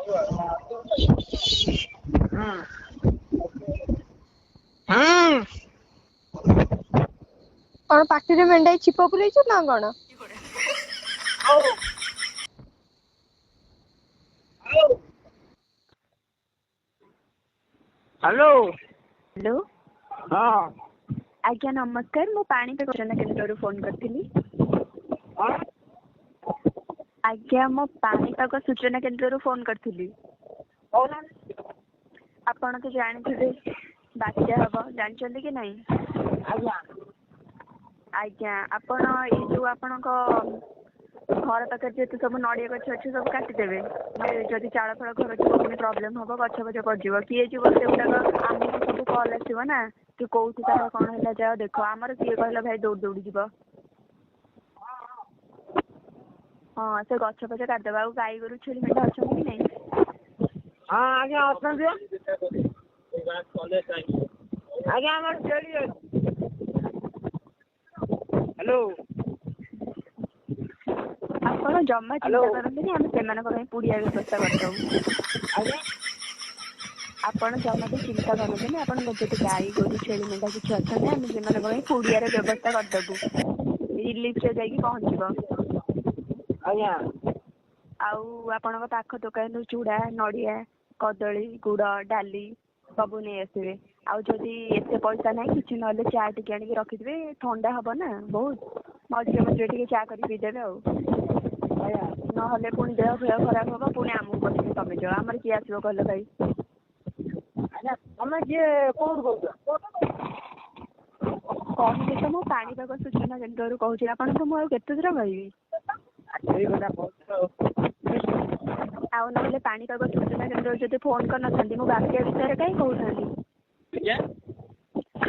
कौन पार्टी मेंढा छिप पुरेछ ना कौन? हेलो हेलो हाँ आज्ञा नमस्कार मु पानी सूचना केन्द्र फोन करथिली। आज्ञा मो पानीपाग सूचना केन्द्र फोन करथिली। आपण तो जानथिबे बात्या हबो जानचंदी कि नहीं? आज्ञा आपण ए जो आपणक घर पाखे जेते सब नड़िया गछ अच्छे सब काटिदेवे जदि चाड़ फल घर जी प्रोब्लेम हम गछ गछ पड़ो किए जीव से गुड़ाक आम सब कल आसो ना कि कौटी तार कौन है जाओ देख आमर किए कहला भाई दौड़ दौड़ी जीव। हाँ से गछ पछ काटिदेव आ गाई गोरु छेली मेढा अच्छा कि नहीं? हाँ आज्ञा आज्ञा हेलो आपण जमा चिंता करते आम से पुड़िया व्यवस्था कर आपण जमा तो चिंता करते आप गाई गोरु छेली मेढा किसी अच्छा आम से पुड़िया व्यवस्था करदेबू रिलीफ रे जाइए पहुंचब। आपण पाख दुकान चूड़ा नड़िया कदली गुड़ डाली सब नहीं आसवे आदि एत पैसा ना कि ना चा टी आनिक रखिथे ठंडा हम ना बहुत मझे मझे टे चा कर पीदेवे ना पुणी देह फेह खराब हम पुणी आमको पछे कमे जाओ आमर किए आसो कहल भाई कहले तो मु पानीपाग सूचना केन्द्र कहूँ आपन को मुझे थर कहबी आउ ना पानीपाग सूचना केन्द्र जब फोन कर ना बात्या विषय कहीं कहता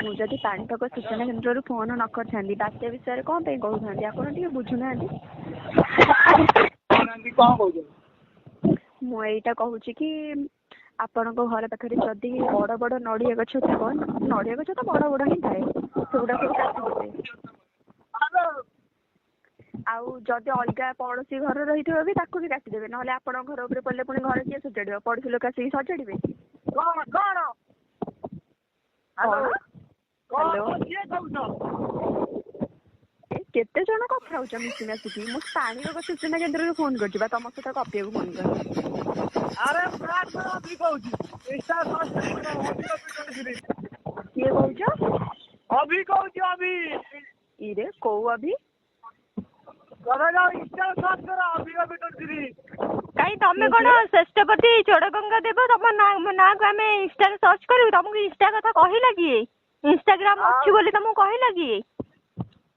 मुझे पानीपाग सूचना केन्द्र फोन न कर बात्या विषय कौन कहते आप बुझुना मुझा कहूँ कि आपण घर पाखे जदि बड़ बड़ नड़िया गछ थो नड़िया गछ तो बड़ बड़ ही थाए सेगुड़ा सब काटिदेवे आउ जदि अलग पड़ोशी घर रही भी ताकू भी काटिदेवे ना आपण घर उपर पड़े पुणी घर किए सजाड़ पड़ोशी लोक आसिक सजाड़े केते जन कथा हो मिसी मासिकी मु पानीपाग सूचना केन्द्र फोन कर तुम सहित कपी फोन कर किए कहूँ इरे कौ अभी कहीं तमें कौन श्रेष्ठपति चोड़गंगा देव तुम ना को आम इंस्टा सर्च करूँ तुमको इंस्टा कथा कहला किए इंस्टाग्राम अच्छी बोली तुमको कहला किए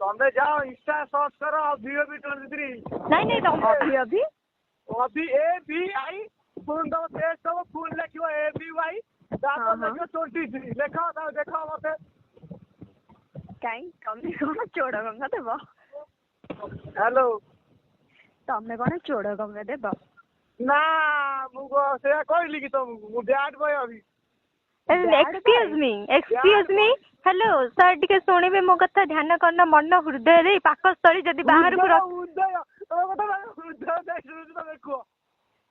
तमे जाओ इंस्टा सर्च करो अभी23 नहीं तुम अभी अभी ए बी आई फुल दो पेज सब फुल लिखो ए बी वाई तापर लिखो 23 लिखो देखो मते कहीं तमे कौन चोड़गंगा देव हेलो तमे कौन चोड़गंगा देव ना मुगो से कहली कि तुमको मु बैड बॉय अभी एक्सक्यूज मी हेलो सर टिके सुनिबे मो कथा ध्यान करना मन हृदय रे पाकस्थली जदि बाहर को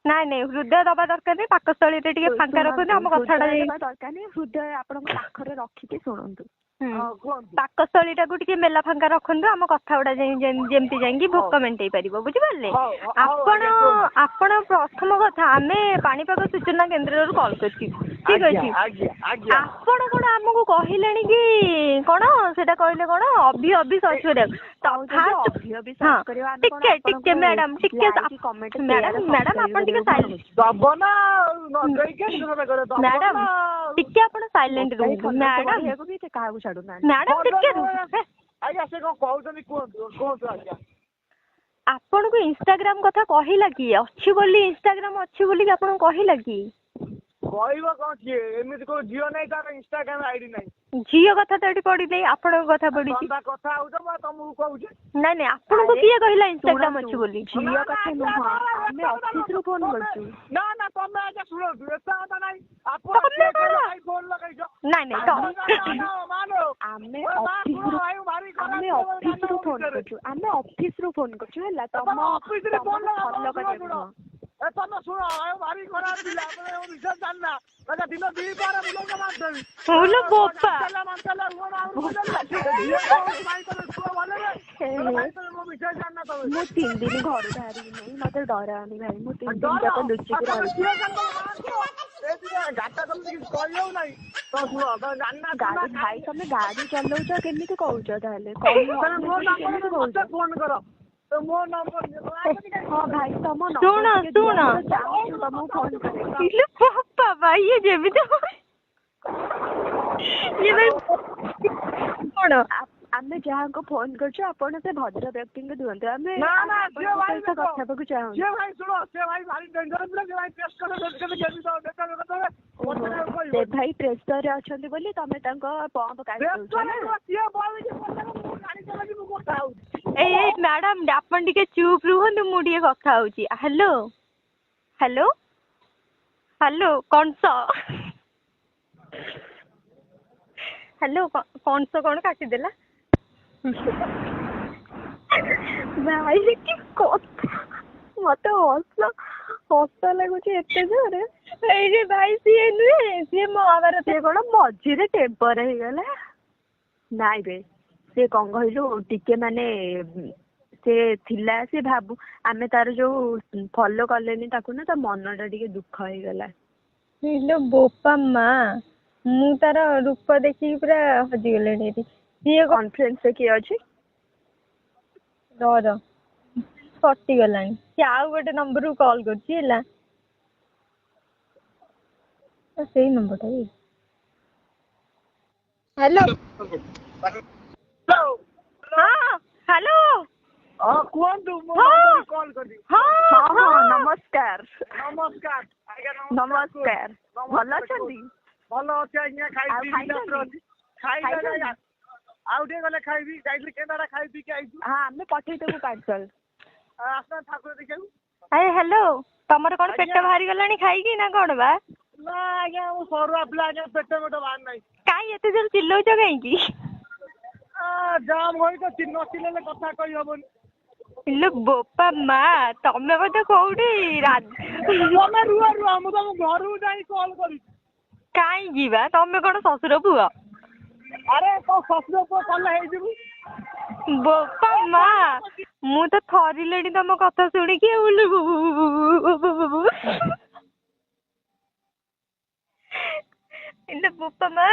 नहीं हृदय दबा दरकार नहीं पाकस्थली रे टिके फांका रखुन हम कथाटा दरकार नहीं हृदय आपन पाखरे रखिके सुनंतु पाकस्थली टाकू टिके मेला फांका रखंतु हम कथा उडा जेमति जांगी भोक मेंटेई परिबो बुझि पारले आपण आपण प्रथम कथा हमें पानीपाग सूचना केन्द्र रो कॉल करछि ठीक अछि आपण कोन हमकु कहिलेनी कि कोन सेटा कहले कोन अभी अभी सर्च करे तो फास्ट अभी अभी सर्च करबा टिके मैडम टिके कमेंट मैडम आपण टिके साइलेंट दबो ना न देई के सुनबे करे दबो मैडम टिके आपण साइलेंट रहू मैडम एको भी काहा छाड़ू ना मैडम टिके आज्ञा से को कहउतनी कोन आज्ञा आपण को इंस्टाग्राम कथा कहिला कि अछि बोली इंस्टाग्राम अछि बोली कि आपण कहिला कि कहबो कोन छी एमिति को जियो नै तार इंस्टाग्राम आईडी नै जियो कथा तो एटी पड़ी नै आपण कथा पड़ी छी कथा आउ त म तुमको कहू नै नै आपण को किए कहिला इंस्टाग्राम अछि बोली जियो कथा न हमें ऑफिस रो फोन करछु ना ना तमे आजा सुनो एता त नै आपण फोन लगाइछो नै नै तो मानो हमें ऑफिस रो फोन करछु हमें ऑफिस रो फोन करछु हला तम ऑफिस रो फोन लगा ତମେ ଶୁଣ ଭାରି ଖରାପ ପିଲା ବିଶେଷ ଜାଣିନା ଦିନ ଦି ବାର ବୁଲେଇଲେ ମାରିଦେବି ବୋପା ମୁଁ 3 ଦିନ ଘରୁ ବାହାରିବି ନାହିଁ ମତେ ଡରାନି ଭାଇ ମୁଁ 3 ଦିନ ଯାକ ଲୁଚିକି ରହିବି ଭାଇ ତମେ ଗାଡି ଚଲଉଛ କେମିତି କହୁଛ ତାହେଲେ ଫୋନ କର ମୋ ନମ୍ବର ହଁ ଭାଇ ତମ ଶୁଣ ତମକୁ ଫୋନ କରିବି ବାବା ଇଏ ଯେମିତି କଣ ଆମେ ଯାହାକୁ ଫୋନ କରୁଛୁ ଆପଣ ସେ ଭଦ୍ର ବ୍ୟକ୍ତିଙ୍କୁ ଦିଅନ୍ତୁ ଆମେ କଥା ହେବାକୁ ଚାହୁଁଛୁ ଭାଇ ପ୍ରେସରରେ ଅଛନ୍ତି ବୋଲି ତମେ ତାଙ୍କ ପମ୍ପ କାଢି ଦଉଛ ନା ଏଇ ମ୍ୟାଡାମ ଆପଣ ଟିକେ ଚୁପ୍ ରୁହନ୍ତୁ ମୁଁ ଟିକେ କଥା ହଉଛି hello hello hello Kansa hello Kansa କଣ କାଟିଦେଲା ଭାଇ କି କଥା ମତେ ହସ ଲାଗୁଛି ଏତେ ଜୋରେ ଏଇ ଯେ ଭାଇ ସିଏ ନୁହେଁ ସିଏ ମହାଭାରତ ସିଏ କଣ ମଝିରେ ଟେମ୍ପର ହେଇଗଲା ନାଇଁ ବେ ସେ କଣ କହିଲୁ ଟିକେ ମାନେ ସେ ଥିଲା ସେ ଭାବୁ ଆମେ ତାର ଯୋଉ ଫଲୋ କଲେନି ତାକୁ ନା ତା ମନଟା ଟିକେ ଦୁଃଖ ହେଇଗଲା ବୋପା ମା ମୁଁ ତାର ରୂପ ଦେଖିକି ପୁରା ହଜିଗଲେଣି ଏଠି ସିଏ କନଫରେନ୍ସରେ କିଏ ଅଛି ର କଟିଗଲାଣି ସେ ଆଉ ଗୋଟେ ନମ୍ବରରୁ କଲ୍ କରୁଛି ହେଲା ସେଇ ନମ୍ବରଟା ହ୍ୟାଲୋ ହ୍ୟାଲୋ କୁହନ୍ତୁ ନମସ୍କାର ଭଲ ଅଛନ୍ତି ଭଲ ଅଛି ଆଜ୍ଞା ଆଉ ଟିକେ ଗଲେ ଖାଇବି ଯାଇଥିଲି କେନାଡା ଖାଇ ପିଇକି ଆଇଛୁ ଆମେ ପଠେଇଦେବୁ ପାର୍ସଲ ଆସ ଠାକୁର ଦେଖିବାକୁ ହ୍ୟାଲୋ ତମର କଣ ପେଟ ବାହାରି ଗଲାଣି ଖାଇକି ନା କଣ ବା ନା ଆଜ୍ଞା ମୁଁ ସରୁଆ ପିଲା ଆଜ୍ଞା ପେଟ ବାହାରି ନାହିଁ କାଇଁ ଏତେ ଜୋର ଚିଲଉଛ କାହିଁକି ଜାମ୍ ହୋଇ ତ ନ ଚିଲେଇଲେ କଥା କହି ହବନି ବୋପା ମା ତମେ ବୋଧେ କୋଉଠି ତମେ ରୁହ ମୁଁ ତମ ଘରକୁ ଯାଇ କଲ୍ କରିବି କାହିଁକି ବା ତମେ କଣ ଶ୍ୱଶୁର ପୁଅ ଆରେ ତୋ ଶ୍ୱଶୁର ପୁଅ କଲେ ହେଇଯିବୁ ବୋପା ମା ମୁଁ ତ ଥରିଲେଣି ତମ କଥା ଶୁଣିକି ବୋପା ମା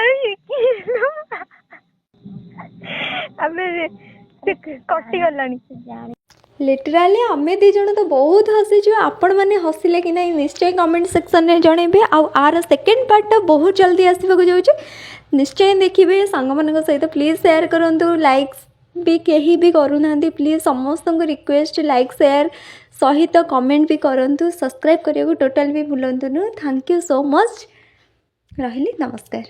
ଆମେ କଟିଗଲାଣି लिटराली आमे दी जण तो बहुत हसीचु आपण मैंने हसिले कि नहीं निश्चय कमेंट सेक्शन में जनइबे आर सेकेंड पार्ट बहुत जल्दी आसवाक जाऊँच निश्चय देखिए सांग मान सहित प्लीज शेयर करूँ लाइक्स भी कहीं भी करूना प्लीज समस्त को रिक्वेस्ट लाइक शेयर सहित कमेंट भी करूँ सब्सक्राइब करने को टोटाल भी भूलु थैंक यू सो मच रही नमस्कार।